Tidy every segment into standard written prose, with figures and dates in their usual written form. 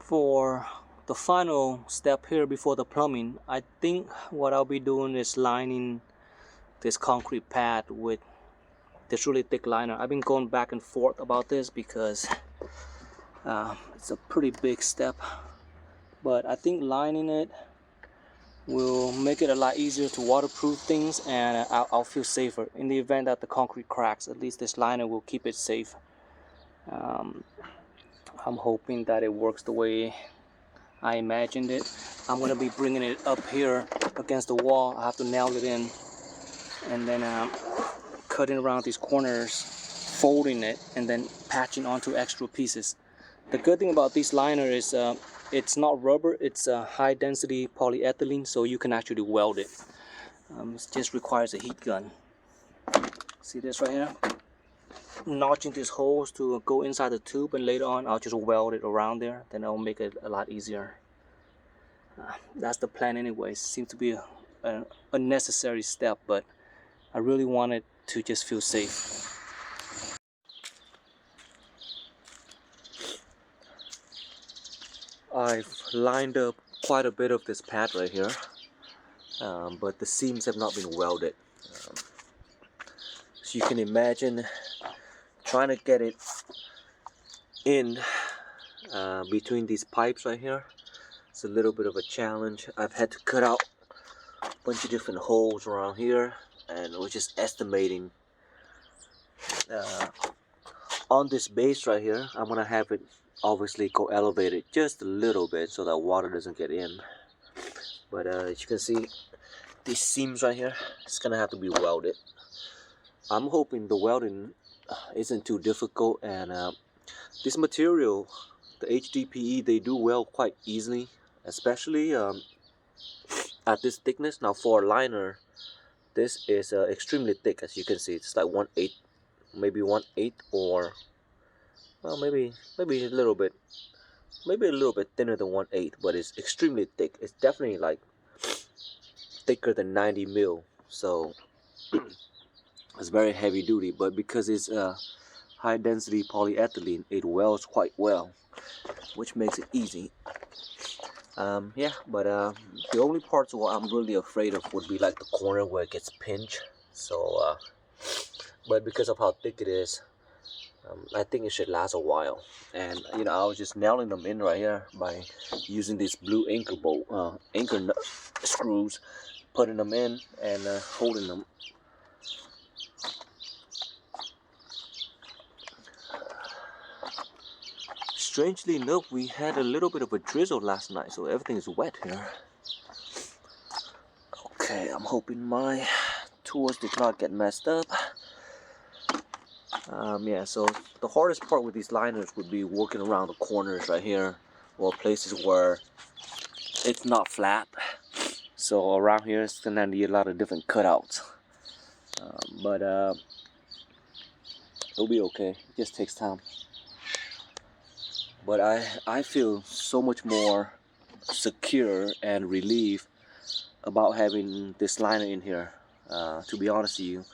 For the final step here before the plumbing, I think what I'll be doing is lining this concrete pad with this really thick liner. I've been going back and forth about this because it's a pretty big step, but I think lining it will make it a lot easier to waterproof things, and I'll feel safer in the event that the concrete cracks. At least this liner will keep it safe. I'm hoping that it works the way I imagined it. I'm gonna be bringing it up here against the wall. I have to nail it in, and then cutting around these corners, folding it, and then patching onto extra pieces. The good thing about this liner is it's not rubber, it's a high density polyethylene, so you can actually weld it. It just requires a heat gun. See this right here? Notching these holes to go inside the tube, and later on I'll just weld it around there. Then I'll make it a lot easier. That's the plan anyways. Seems to be a necessary step, but I really wanted to just feel safe. I've lined up quite a bit of this pad right here, but the seams have not been welded. So you can imagine trying to get it in between these pipes right here. It's a little bit of a challenge. I've had to cut out a bunch of different holes around here, and we're just estimating on this base right here. I'm gonna have it obviously go elevated just a little bit so that water doesn't get in, but as you can see, these seams right here, it's gonna have to be welded. I'm hoping the welding isn't too difficult, and this material, the HDPE, they do weld quite easily, especially at this thickness. Now for a liner, this is extremely thick. As you can see, it's like 1/8, maybe 1/8, or well, maybe a little bit thinner than 1/8, but it's extremely thick. It's definitely like thicker than 90 mil, so it's very heavy duty, but because it's high density polyethylene, it welds quite well, which makes it easy. Yeah, but the only parts what I'm really afraid of would be like the corner where it gets pinched. So but because of how thick it is, I think it should last a while. And you know, I was just nailing them in right here by using these blue anchor screws, putting them in and holding them. Strangely enough, we had a little bit of a drizzle last night, so everything is wet here. Okay, I'm hoping my tools did not get messed up. Yeah, so the hardest part with these liners would be working around the corners right here, or places where it's not flat. So around here, it's gonna need a lot of different cutouts. But it'll be okay. It just takes time. But I feel so much more secure and relieved about having this liner in here. To be honest with you,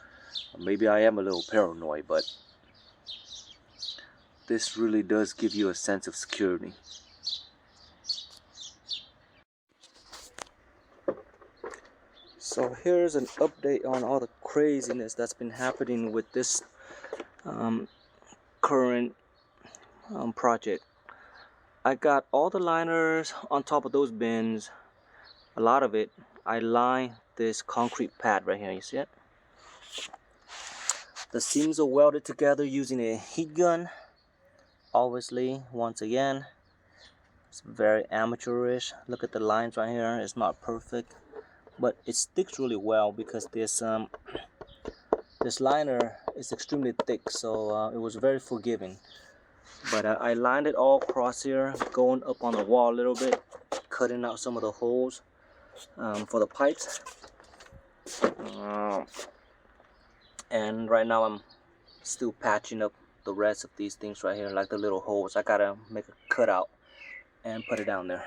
maybe I am a little paranoid, but this really does give you a sense of security. So here's an update on all the craziness that's been happening with this current project. I got all the liners on top of those bins, a lot of it. I lined this concrete pad right here, you see it? The seams are welded together using a heat gun. Obviously, once again, it's very amateurish. Look at the lines right here, it's not perfect, but it sticks really well because this liner is extremely thick, so it was very forgiving. But I lined it all across here, going up on the wall a little bit, cutting out some of the holes for the pipes. And right now I'm still patching up the rest of these things right here, like the little holes. I gotta make a cutout and put it down there.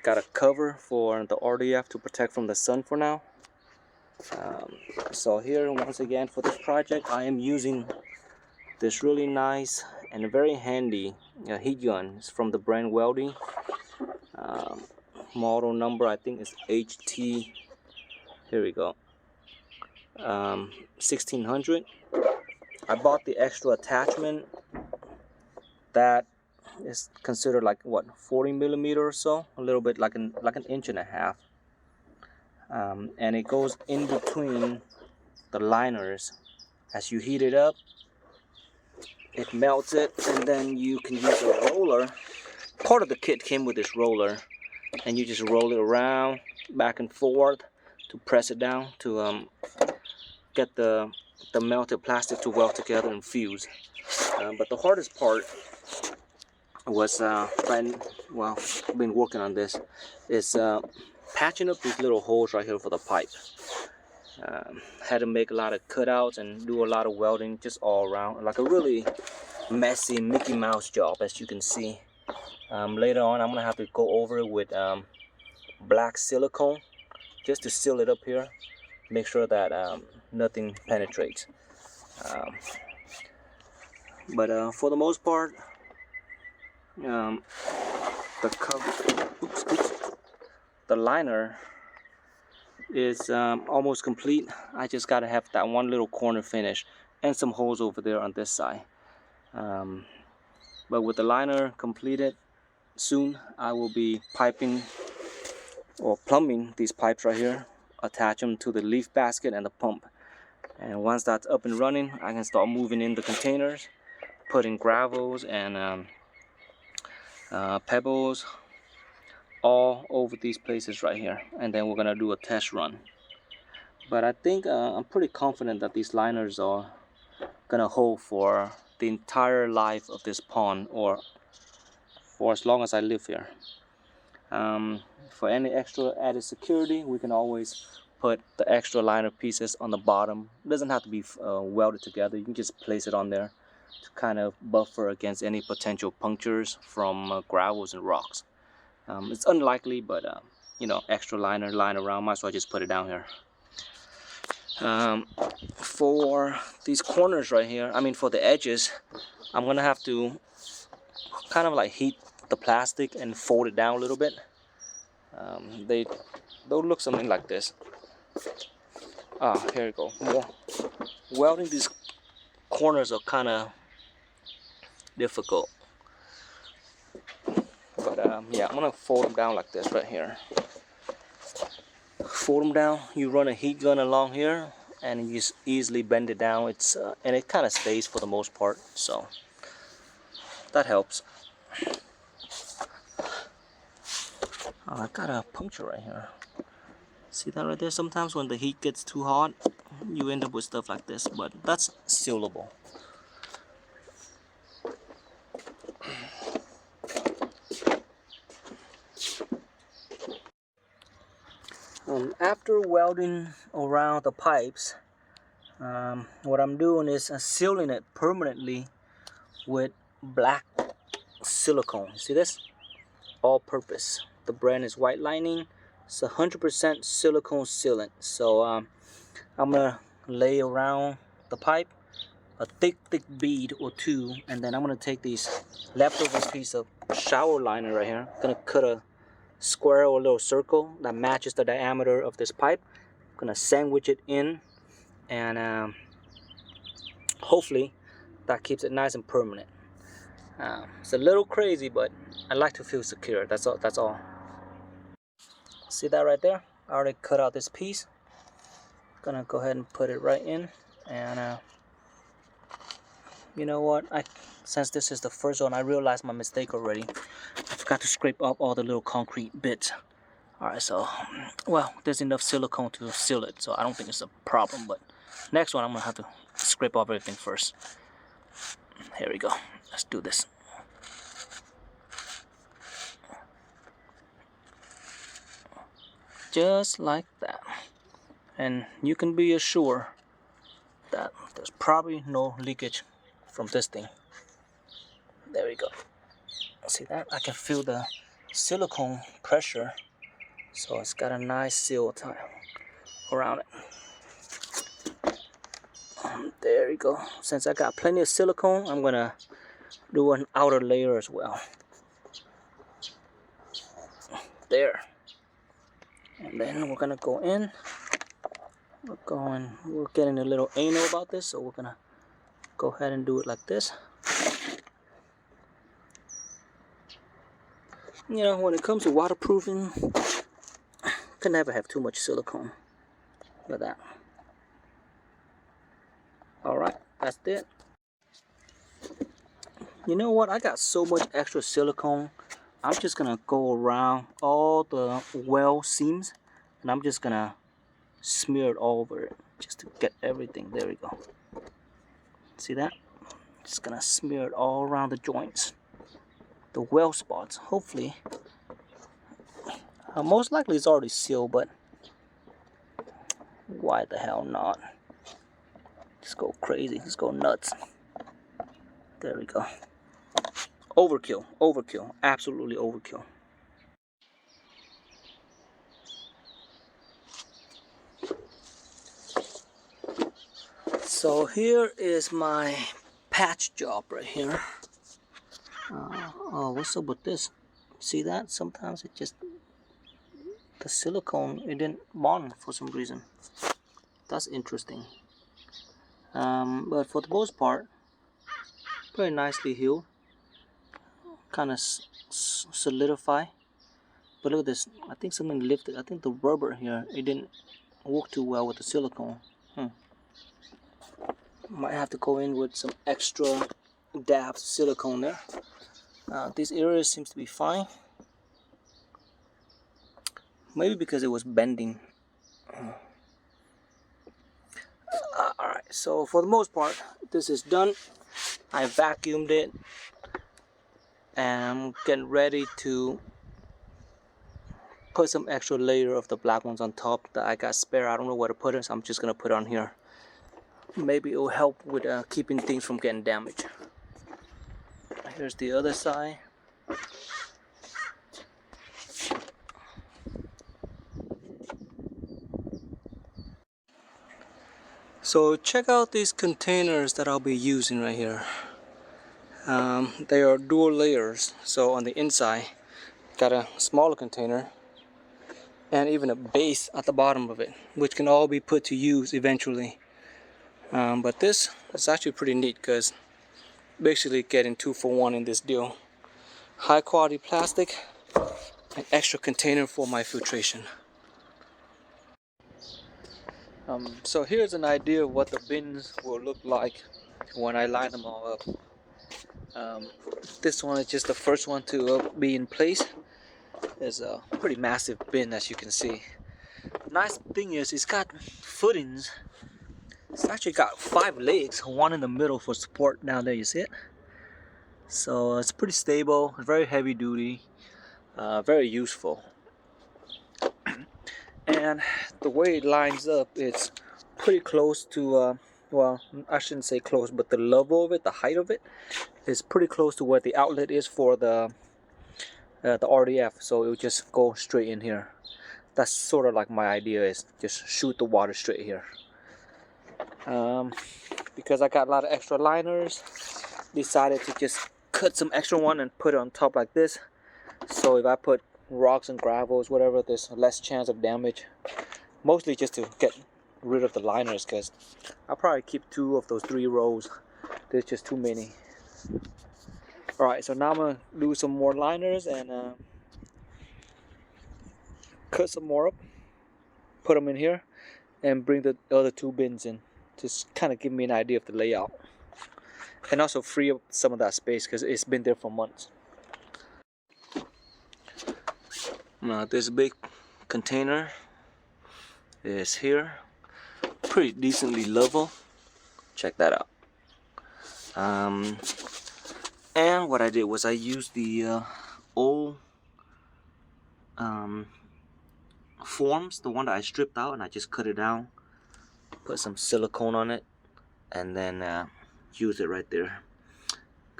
Got a cover for the RDF to protect from the sun for now. So here, once again, for this project, I am using this really nice and a very handy heat gun. It's from the brand Welding. Model number I think is HT. Here we go. 1600. I bought the extra attachment that is considered like what, 40 millimeter or so, a little bit like an inch and a half, and it goes in between the liners. As you heat it up, it melts it, and then you can use a roller. Part of the kit came with this roller, and you just roll it around back and forth to press it down to get the melted plastic to weld together and fuse. But the hardest part was well, I've been working on this, is patching up these little holes right here for the pipe. Had to make a lot of cutouts and do a lot of welding just all around, like a really messy Mickey Mouse job, as you can see. Later on I'm gonna have to go over it with black silicone just to seal it up here, make sure that nothing penetrates. But for the most part, the cover, the liner is almost complete. I just gotta have that one little corner finish and some holes over there on this side. But with the liner completed, soon I will be piping or plumbing these pipes right here, attach them to the leaf basket and the pump. And once that's up and running, I can start moving in the containers, putting gravels and pebbles all over these places right here, and then we're gonna do a test run. But I think I'm pretty confident that these liners are gonna hold for the entire life of this pond, or for as long as I live here. For any extra added security, we can always put the extra liner pieces on the bottom. It doesn't have to be welded together. You can just place it on there to kind of buffer against any potential punctures from gravels and rocks. It's unlikely, but you know, extra liner lying around, might as well just put it down here. For these corners right here, I mean for the edges, I'm gonna have to kind of like heat the plastic and fold it down a little bit. They'll look something like this. Here we go. More. Welding these corners are kind of difficult. But yeah, I'm gonna fold them down like this right here. Fold them down. You run a heat gun along here, and you just easily bend it down. It's and it kind of stays for the most part, so that helps. I got a puncture right here. See that right there? Sometimes when the heat gets too hot, you end up with stuff like this, but that's sealable. After welding around the pipes, what I'm doing is sealing it permanently with black silicone. See this? All purpose. The brand is White Lining. It's 100% silicone sealant. So I'm gonna lay around the pipe a thick bead or two, and then I'm gonna take these leftover piece of shower liner right here. I'm gonna cut a square or a little circle that matches the diameter of this pipe. I'm gonna sandwich it in, and hopefully that keeps it nice and permanent. It's a little crazy, but I like to feel secure. That's all. See that right there? I already cut out this piece. Gonna go ahead and put it right in, and you know what? Since this is the first one, I realized my mistake already. I forgot to scrape up all the little concrete bits. Alright, so, well, there's enough silicone to seal it, so I don't think it's a problem, but next one I'm gonna have to scrape off everything first. Here we go. Let's do this. Just like that. And you can be assured that there's probably no leakage from this thing. There we go. See that? I can feel the silicone pressure, so it's got a nice seal time around it. There we go. Since I got plenty of silicone, I'm gonna do an outer layer as well. There. And then we're gonna go in. We're getting a little anal about this, so we're gonna go ahead and do it like this. You know, when it comes to waterproofing, can never have too much silicone. Look at that. Alright, that's it. You know what? I got so much extra silicone. I'm just gonna go around all the well seams and I'm just gonna smear it all over it just to get everything. There we go. See that? Just gonna smear it all around the joints, the well spots. Hopefully, most likely it's already sealed, but why the hell not? Just go crazy, just go nuts. There we go. Overkill, overkill, absolutely overkill. So here is my patch job right here. Oh, what's up with this? See that? Sometimes it just, the silicone, it didn't bond for some reason. That's interesting. But for the most part, very nicely healed. Kind of solidify. But look at this. I think something lifted. I think the rubber here, it didn't work too well with the silicone. Might have to go in with some extra dabs of silicone there. This area seems to be fine. Maybe because it was bending. Alright, so for the most part, this is done. I vacuumed it. And I'm getting ready to put some extra layer of the black ones on top that I got spare. I don't know where to put it, so I'm just gonna put it on here. Maybe it will help with keeping things from getting damaged. Here's the other side. So check out these containers that I'll be using right here. They are dual layers. So on the inside, got a smaller container and even a base at the bottom of it, which can all be put to use eventually. But this is actually pretty neat because basically getting 2 for 1 in this deal. High quality plastic, an extra container for my filtration. So here's an idea of what the bins will look like when I line them all up. This one is just the first one to be in place. There's a pretty massive bin, as you can see. Nice thing is it's got footings. It's actually got 5 legs, one in the middle for support down there, you see it? So it's pretty stable, very heavy duty, very useful. And the way it lines up, it's pretty close to, well, I shouldn't say close, but the level of it, the height of it, is pretty close to where the outlet is for the RDF. So it will just go straight in here. That's sort of like my idea, is just shoot the water straight here. Because I got a lot of extra liners, decided to just cut some extra one and put it on top like this. So if I put rocks and gravels, whatever, there's less chance of damage. Mostly just to get rid of the liners, because I'll probably keep 2 of those 3 rows. There's just too many. Alright, so now I'm going to do some more liners and cut some more up, put them in here, and bring the other 2 bins in. Just kind of give me an idea of the layout. And also free up some of that space because it's been there for months. Now this big container is here, pretty decently level. Check that out. And what I did was I used the old forms, the one that I stripped out, and I just cut it down, put some silicone on it, and then used it right there.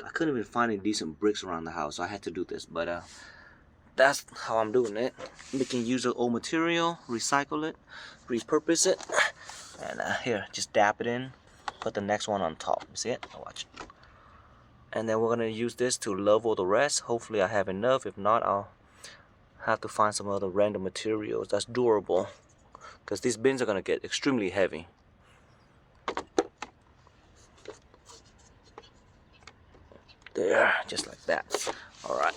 I couldn't even find any decent bricks around the house, so I had to do this, but that's how I'm doing it. We can use the old material, recycle it, repurpose it, and here, just dab it in, put the next one on top. You see it? Watch. and then we're gonna use this to level the rest. Hopefully I have enough. If not, I'll have to find some other random materials that's durable, because these bins are gonna get extremely heavy. There, just like that. All right.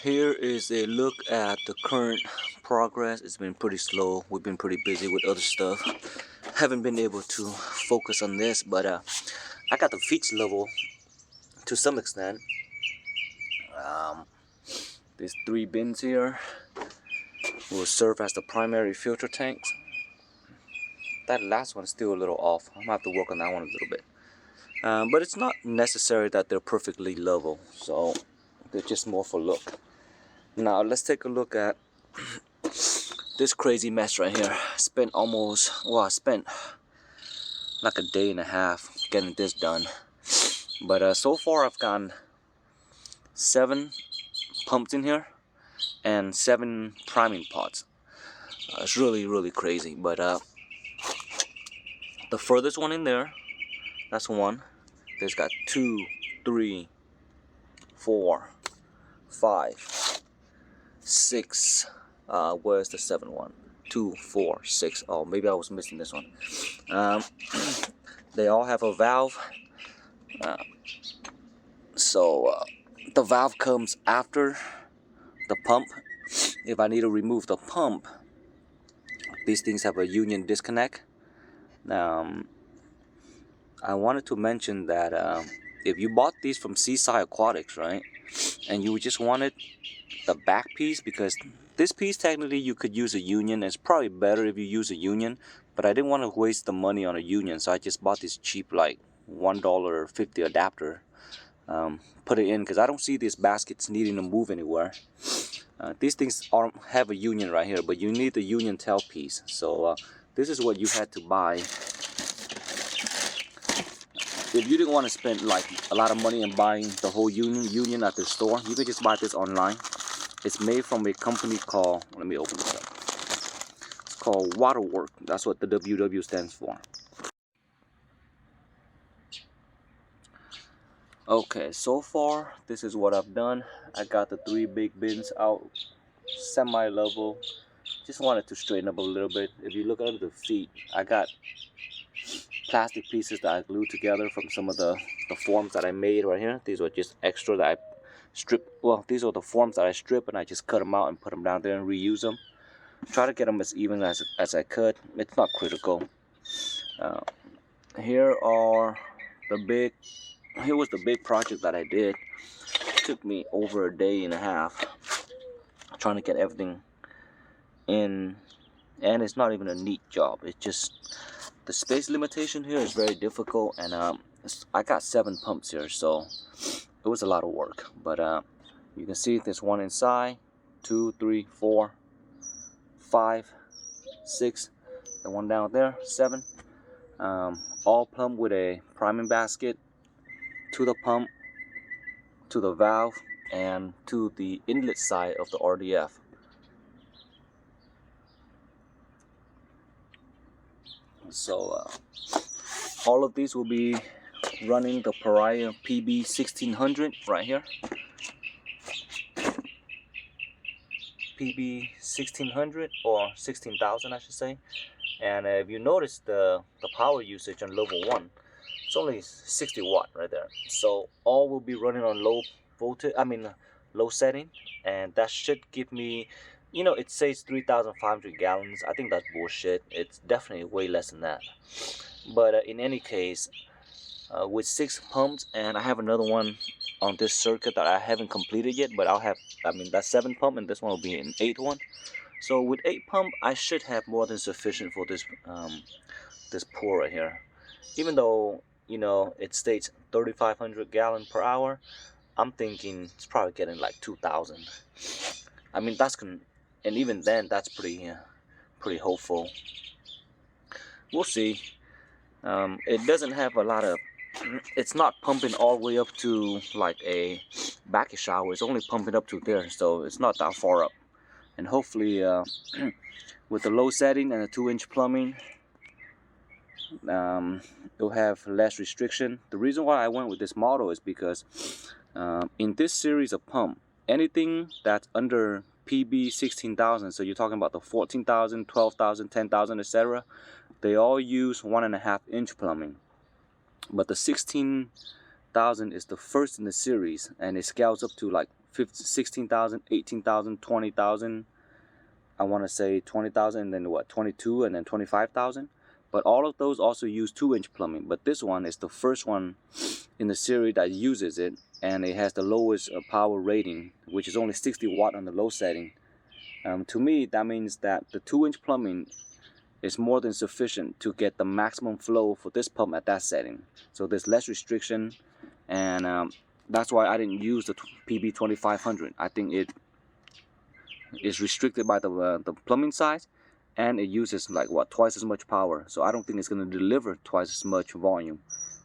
Here is a look at the current progress. It's been pretty slow. We've been pretty busy with other stuff. Haven't been able to focus on this, but I got the feet level to some extent. These 3 bins here will serve as the primary filter tanks. That last one's still a little off. I'm gonna have to work on that one a little bit. But it's not necessary that they're perfectly level, so they're just more for look. Now let's take a look at this crazy mess right here. I spent like a day and a half getting this done. But so far I've gotten 7 pumps in here and 7 priming pots. It's really crazy. But the furthest one in there, that's 1. There's got 2, 3, 4, 5, 6. Where's the 7th one? 2, 4, 6. Oh, maybe I was missing this one. They all have a valve. So the valve comes after the pump. If I need to remove the pump, these things have a union disconnect. I wanted to mention that if you bought these from Seaside Aquatics, right, and you just wanted the back piece, because this piece technically you could use a union. It's probably better if you use a union, but I didn't want to waste the money on a union, so I just bought this cheap like $1.50 adapter. Put it in because I don't see these baskets needing to move anywhere. These things have a union right here, but you need the union tail piece. So this is what you had to buy. If you didn't want to spend like a lot of money in buying the whole union at the store, you could just buy this online. It's made from a company called, let me open this up. It's called Waterwork. That's what the WW stands for. Okay, so far this is what I've done. I got the 3 big bins out semi-level. Just wanted to straighten up a little bit. If you look under the feet, I got plastic pieces that I glued together from some of the forms that I made right here. These were just extra that I stripped. Well, these are the forms that I stripped, and I just cut them out and put them down there and reuse them. Try to get them as even as I could. It's not critical. Here was the big project that I did. It took me over a day and a half trying to get everything in, and it's not even a neat job. It's just the space limitation here is very difficult, and I got 7 pumps here, so it was a lot of work. But you can see there's 1 inside, 2, 3, 4, 5, 6, the 1 down there, 7. All plumbed with a priming basket to the pump, to the valve, and to the inlet side of the RDF. So all of these will be running the Pariah PB 1600 right here. PB 1600 or 16,000 I should say. And if you notice the power usage on level 1, it's only 60 watt right there. So all will be running on low setting, and that should give me, it says 3,500 gallons. I think that's bullshit. It's definitely way less than that. But in any case, with 6 pumps, and I have another one on this circuit that I haven't completed yet, but that's 7 pump, and this one will be an 8th one. So with 8 pump, I should have more than sufficient for this this pour right here. Even though it states 3,500 gallon per hour, I'm thinking it's probably getting like 2,000. I mean, and even then, that's pretty hopeful. We'll see. It doesn't have a lot of. It's not pumping all the way up to like a bucket shower. It's only pumping up to there, so it's not that far up. And hopefully, with the low setting and the 2-inch plumbing, It'll have less restriction. The reason why I went with this model is because in this series of pump, anything that's under PB 16,000, so you're talking about the 14,000, 12,000, 10,000, etc., they all use 1.5 inch plumbing. But the 16,000 is the first in the series, and it scales up to like 16,000, 18,000, 20,000. I want to say 20,000, and then what, 22, and then 25,000. But all of those also use 2-inch plumbing. But this one is the first one in the series that uses it, and it has the lowest power rating, which is only 60 watt on the low setting. To me, that means that the 2-inch plumbing is more than sufficient to get the maximum flow for this pump at that setting. So there's less restriction, and that's why I didn't use the PB 2500. I think it is restricted by the plumbing size, and it uses like what, twice as much power. So I don't think it's going to deliver twice as much volume.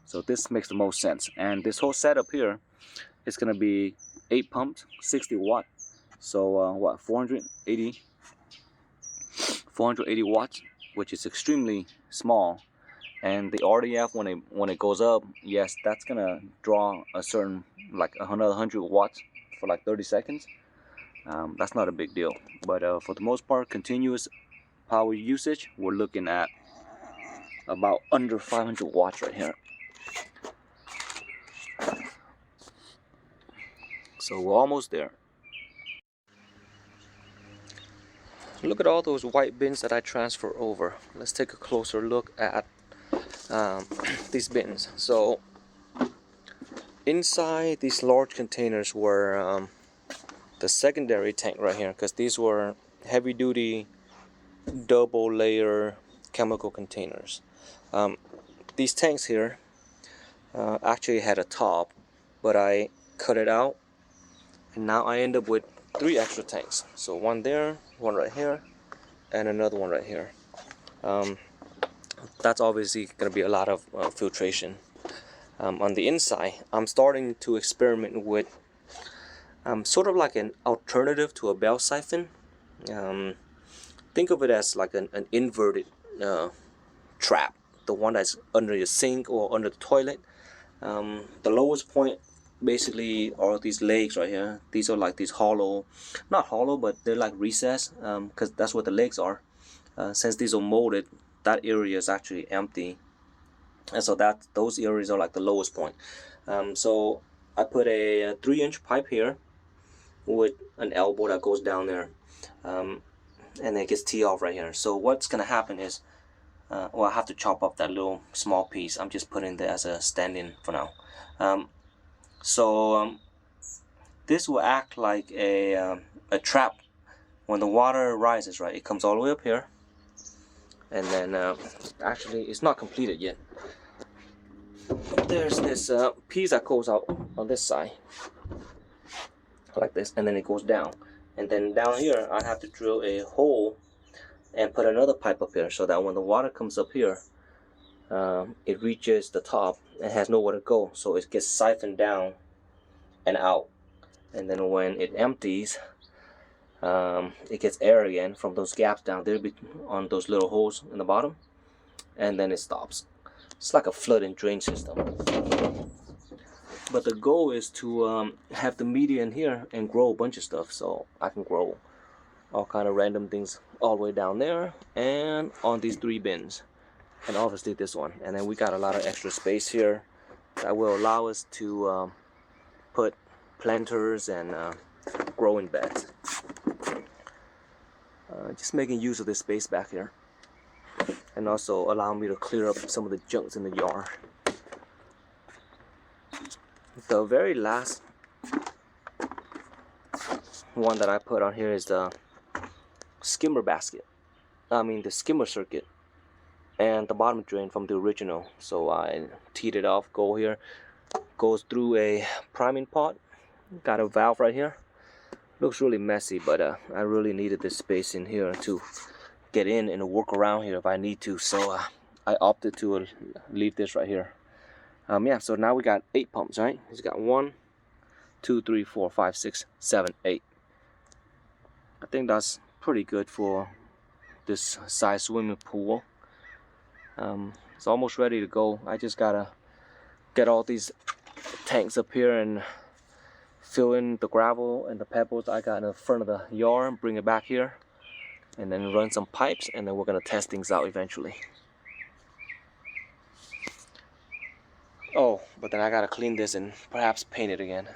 So this makes the most sense. And this whole setup here is going to be 8 pumps, 60 watt. So what, 480 watts, which is extremely small. And the RDF, when it goes up, yes, that's gonna draw a certain, like another 100 watts for like 30 seconds. That's not a big deal, but for the most part, continuous power usage, we're looking at about under 500 watts right here. So we're almost there. Look at all those white bins that I transfer over. Let's take a closer look at these bins. So inside these large containers were the secondary tank right here, because these were heavy duty double layer chemical containers. These tanks here actually had a top, but I cut it out, and now I end up with 3 extra tanks. So one there, one right here, and another one right here. That's obviously going to be a lot of filtration. On the inside, I'm starting to experiment with sort of like an alternative to a bell siphon. Think of it as like an inverted trap, the one that's under your sink or under the toilet. The lowest point basically are these legs right here. These are like these hollow, not hollow, but they're like recessed, because that's what the legs are. Since these are molded, that area is actually empty, and so that those areas are like the lowest point. So I put a 3-inch pipe here with an elbow that goes down there, and then it gets tee off right here. So what's gonna happen is, well, I have to chop up that little small piece. I'm just putting it as a stand-in for now. This will act like a trap when the water rises, right? It comes all the way up here, and then actually it's not completed yet. There's this piece that goes out on this side like this, and then it goes down, and then down here I have to drill a hole and put another pipe up here, so that when the water comes up here, it reaches the top and has nowhere to go, so it gets siphoned down and out. And then when it empties, it gets air again from those gaps down there on those little holes in the bottom, and then it stops. It's like a flood and drain system. But the goal is to have the media in here and grow a bunch of stuff, so I can grow all kind of random things all the way down there and on these 3 bins, and obviously this one. And then we got a lot of extra space here that will allow us to put planters and growing beds. Just making use of this space back here, and also allow me to clear up some of the junks in the yard. The very last one that I put on here is the skimmer basket. I mean the skimmer circuit and the bottom drain from the original. So I teed it off, go here, goes through a priming pot, got a valve right here. Looks really messy, but I really needed this space in here to get in and work around here if I need to, so I opted to leave this right here. Yeah, so now we got 8 pumps, right? He's got 1, 2, 3, 4, 5, 6, 7, 8. I think that's pretty good for this size swimming pool. It's almost ready to go. I just gotta get all these tanks up here and fill in the gravel and the pebbles I got in the front of the yard, bring it back here, and then run some pipes, and then we're gonna test things out eventually. Oh, but then I gotta clean this and perhaps paint it again.